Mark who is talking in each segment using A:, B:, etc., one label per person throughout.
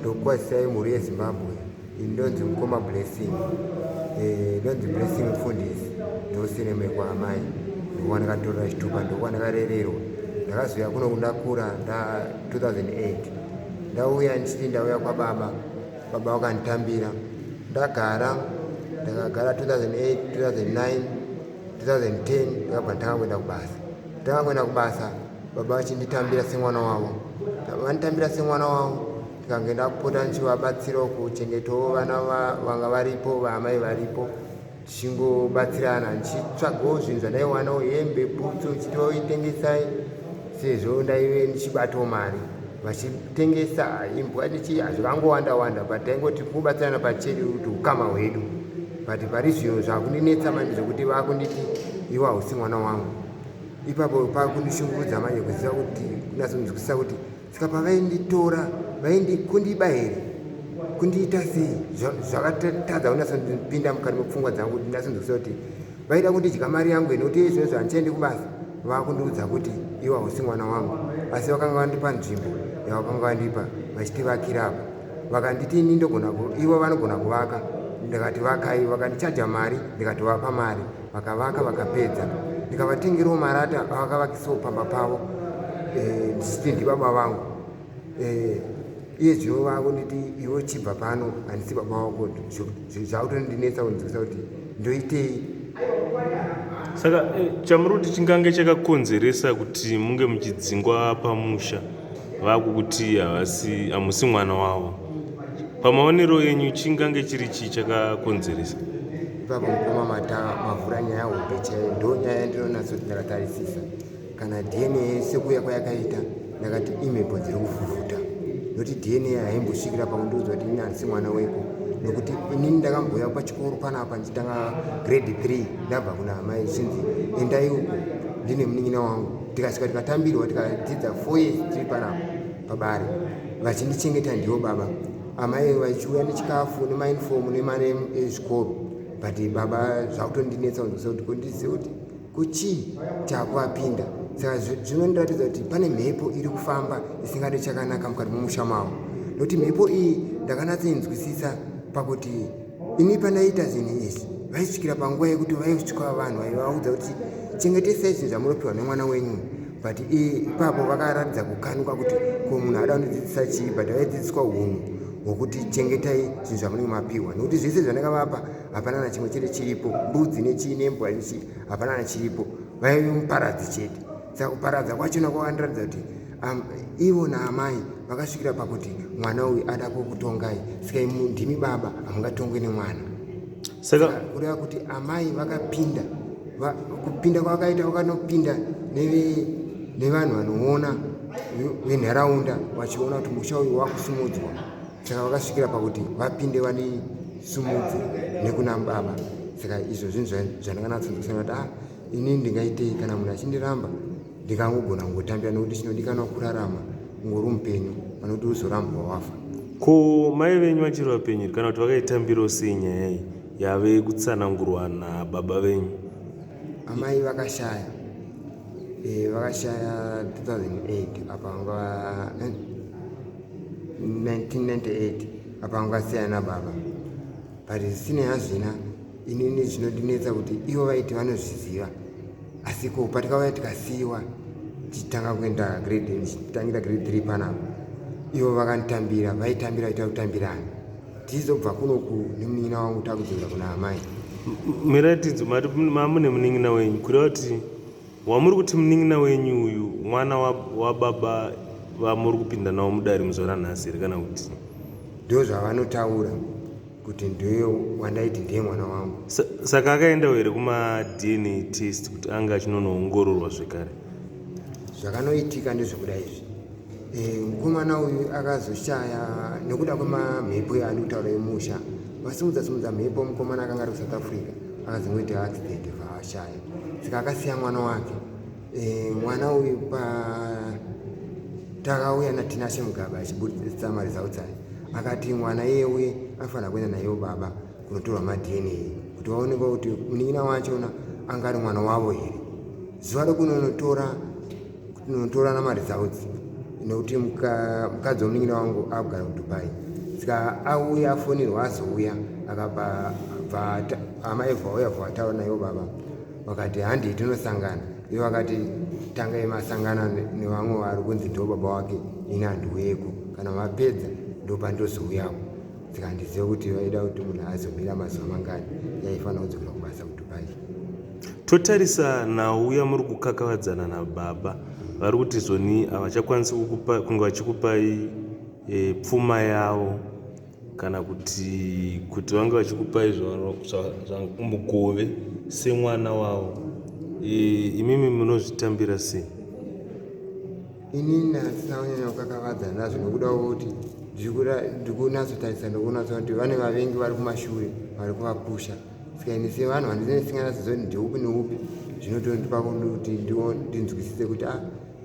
A: ndokwazisai mhuri yeZimbabwe. Ndonzi mukoma Blessing. Ndonzi Blessing mufundisi. Ndoseremekwa amai. Ndokuwa ndakatorera chitupa, ndokuwa ndakarererwa. Ndakazouya kuno kundakura 2008. Ndauya ndichiti ndauya kwababa. Baba vakanditambira. Ndakagara 2008, 2009, 2010 ndakabva ndakangoenda kubasa. Ndakangoenda kubasa, baba vachinditambira semwana wavo. Vanditambira semwana wavo, ndikangenda kupota ndichivabatsirawo kuchengetawo vana vanga varipo, vaamai varipo, tichingobatsirana ndichitsvagawo zvinhu zvandaiwanawo, hembe, bhutsu, chitoitengesai sezvo ndaive ndichibatawo mari vachitengesa imbwa zvakangowanda but taingoti kubatsirana pacheri kuti ukama hwedu. But pari zviro zvakundinetsa manje zvokuti vakunditi iwe hausi mwana wangu. Ipapo pakundishungurudza manje kuziva kuti kunasonzwisisa kuti saka pavainditora kundiba here kundiita sei zvakatadza kunasondipinda mukati mepfungwa dzangu kuti ndasonzwisisa kuti vaida kundidya mari yangu nekuti izvozvo handichaendi kubasa vakundiudza kuti iwe hausi mwana wangu. Asi vakanga vandipa nzvimbo yavakanga vandipa vachitivakirapo vakanditi ini ivo vanogona kuvaka. Ndikati vakai, vakandichaja mari ndikatovapa mari vakavaka vakapedza ndikavatengerawo marata avakavakisawo pamba pavo ndichiti ndibaba vangu. Iye zvino vakunditi iwe chibva pano handisi baba wako. Zvakutondinetsa kunzwisa kuti ndoitei.
B: Saka chamuri kuti chingange chakakonzeresa kuti munge muchidzingwa pamusha vakukuti hamusi mwana wavo, pamaonero enyu chingange chiri chii chakakonzeresa?
A: Ipapo mukoma mavhura nyaya hombe chaiyo, ndo nyaya yandinonatsoti ndakatarisisa. Kana DNA sekuya kwayakaita ndakati imhepo dziri kuvhuvhuta, nokuti DNA haimbosvikira pakundiudza kuti ini handisi mwana weko. Nokuti inini ndakambouya pachikoro panapa ndichitanga grade 3 ndabva kuna amai chinzi endai uko ndine munin'ina wangu. Tikasvika tikatambirwa tikadzidza 4 years tiri panapa pabare vachindichengeta ndiwo baba. Amai vachiuya nechikafu nemainifomu nemari ezvikoro. But baba zvakutondinetsa kunzwisa kuti kondizive kuti kuchii chakwapinda. Saka zvinondiratidza kuti pane mhepo iri kufamba isingadi chakanaka mukati momusha mavo. Nokuti mhepo iyi ndakanatsoinzwisisa pakuti ini pandaita zvinhu izvi vaisvikira panguva yekuti vaisvika vanhu vaivaudza kuti chengetesai zvinhu zvamunopiwa nemwana wenyu. But ipapo vakaratidza kukanuka kuti ko munhu ada kundidzidzisa chii, but vaidzidziswa unhu hwokuti chengetai zvinhu zvamunenge mapiwa. Nokuti zvese zvandakavapa hapana na chimwe chete chiripo, mbudzi nechii nembwa nechii hapana nachiripo, vaimuparadzi chete. Saka kuparadza kwachona kwakandiratidza kuti ivo naamai vakasvikira pakuti mwana uyu ada kukutongai, saka ndimi baba hamungatongwe nemwana. Saka kureva kuti amai vakapinda, kupinda kwavakaita vakanopinda nevanhu vanoona venharaunda vachiona kuti musha uyu wakusumudzwa. Saka vakasvikira pakuti vapinde vane sumudzi nekuna baba. Saka izvo zvinhu zvandakanatsonzwisana kuti inini ndingaitei kana munhu achindiramba ndikangogona kungotambira, nokuti chinodikanwa kurarama ngori mupenyu pane kuti uzorambwa wafa.
B: Ko mai venyu vachiri vapenyu kana kuti vakaitambirawo sei nyaya iyi yave kutsanangurwa nababa venyu?
A: Amai vakashaya 2008 apa 1998 apa vangasiyana nababa. But zvisinei hazvina, inini zvinondinetsa kuti ivo vaiti vanozviziva, asi ko patikauya tikasiyiwa tichitanga kuenda tichitangira grade 3 panapa, ivo vakanditambira, vaitambira vaita kutambirana. Tichizobva kunoku nemunin'ina wangu takudzokera kuna amai.
B: Miratidzo mati mamune munin'ina wenyu, kureva kuti wamuri kuti munin'ina wenyu uyu mwana wababa vamuri kupinda nawo mudare muzuva ranhasi here kana kuti?
A: Ndo zvavanotaura kuti ndiye wandaiti ndiye mwana wangu.
B: Saka akaendawo here kuma-DNA test kuti anga achinonoongororwa zvekare?
A: Zvakanoitika ndezvekuda izvi. Mukomana uyu akazoshaya nekuda kwemamhepo yaanotaura emusha. Vasimudza mhepo mukomana akanga ari kuSouth Africa akazongoita accident vashaya. Saka akasiya mwana wake. Mwana uyu takauya natinashe mugaba achibudisa mari dzautsai. Akati mwana yewe afanira kuenda naye baba kunotorwa ma-DNA kuti vaonekwa kuti munin'ina wachona anga ari mwana wavo here. Zuva rekunonotora namari dzaudzi, nokuti mukadzi womunin'ina wangu akugara kuDubai. saka auya afonirwa azouya akabva amai vauya vataura nayo baba vakati handei tinosangana ivo vakati tangai masangana nevamwe vari kunzi ndo baba wake ini handiuyeko kana mapedza ndopandozouyawo saka handizive kuti vaida kuti munhu azomira mazuva mangani yaifanira kudzokera kubasa kudubai.
B: Totarisa nauya muri kukakavadzana nababa vari kuti zvoni havachakwanisi kunge vachikupai pfuma yavo kana kuti vange vachikupai zvamugove semwana wavo, imimi munozvitambira sei?
A: Inini handisina kunyanya kukakavadzana nazvo nekuda kwokuti ndiri kunatsotarisa ndokunatsa kuti vane vavengi vari kumashure vari kuvapusha. Saka ini sevanhu handisinganaziva kuti ndeupi neupi zvinotondipa kuti ndinzwisise kuti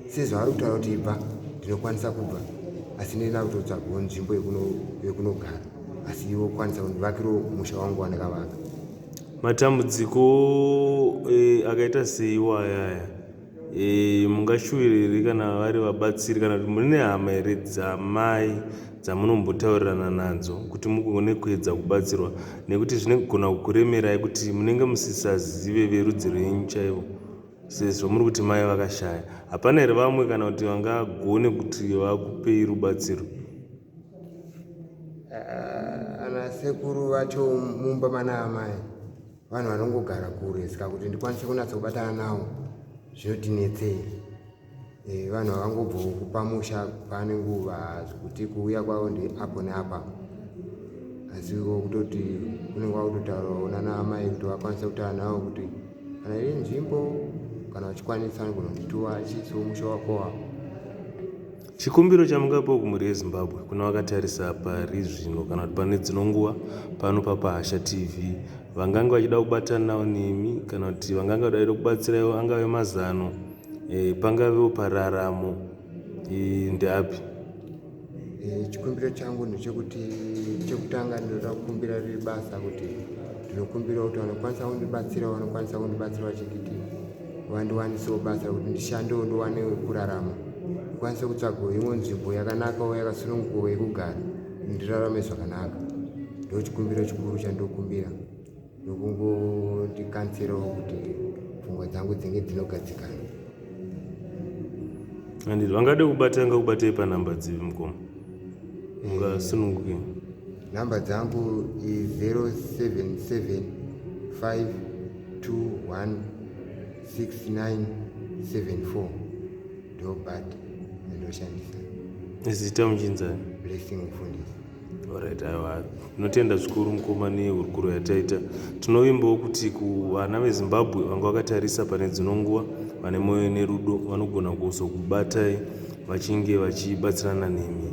A: sezvavari kutaura kuti ibva ndinokwanisa kubva asi ndina kutotsvagawo nzvimbo yekunogara asi ivo kwanisa kundivakiro musha wangu wandakavaka.
B: Matambudziko akaita seiwo ayaya mungashuviri kana vari vabatsiri kana kuti mune hama here dzamai dzamunombotaurirana nadzo kuti mugone kuedza kubatsirwa nekuti zvinogona kukuremerai kuti munenge musisazive verudzi rwenyu chaivo sezvo muri kuti mai vakashaya? Hapana here vamwe kana kuti vangagone kuti vakupei rubatsiro?
A: Ana sekuru vacho mumba mana amai vanhu vanongogara kure saka kuti ndikwanise kunatsa kubatana navo zvinotinetsei. Vanhu havangobvo kupamusha pane nguva zvekuti kuuya kwavo ndeapo neapa asi kutoti kunenge kwakutotaurawo nana amai kuti vakwanise kutaura navo kuti kana iri nzvimbo kana vachikwanisa vanogona kundituva achiisiwo musha wako wavo.
B: Chikumbiro chamungapo kumhuri yeZimbabwe kuna vakatarisa pari zvino kana kuti pane dzino nguva pano paPahasha TV vanganga vachida kubatana navo nemi kana kuti vanganga vachida kubatsiraiwo angave mazano pangavewo pararamo ndeapi?
A: Chikumbiro changu ndechekuti chekutanga ndinoda kukumbira riri basa kuti ndinokumbira kuti vanokwanisa kundibatsira vanokwanisa kundibatsira vachikiti vandiwanisewo basa kuti ndishandewo ndowane kurarama kwanise kutsvagawo imwe nzvimbo yakanakawo yakasunungukawo yekugara ndirarame zvakanaka. Ndo chikumbiro chikuru chandokumbira nokungondikansirawo kuti pfungwa dzangu dzinge dzinogadzikana.
B: Handiti vangade kubatanga kubatei panhamba dzivi mukoma ungasununguke?
A: Nhamba dzangu i077 521 6974 ndobati ndoshandisa.
B: Zita muchinzani?
A: Blessing mufundisi.
B: Alright, aiwa tinotenda zvikuru mukoma nehurukuro yataita. Tinovimbawo kuti kuvana veZimbabwe vanga vakatarisa pane dzino nguva vane mwoyo nerudo vanogona kuzokubatai vachinge vachibatsirana nemi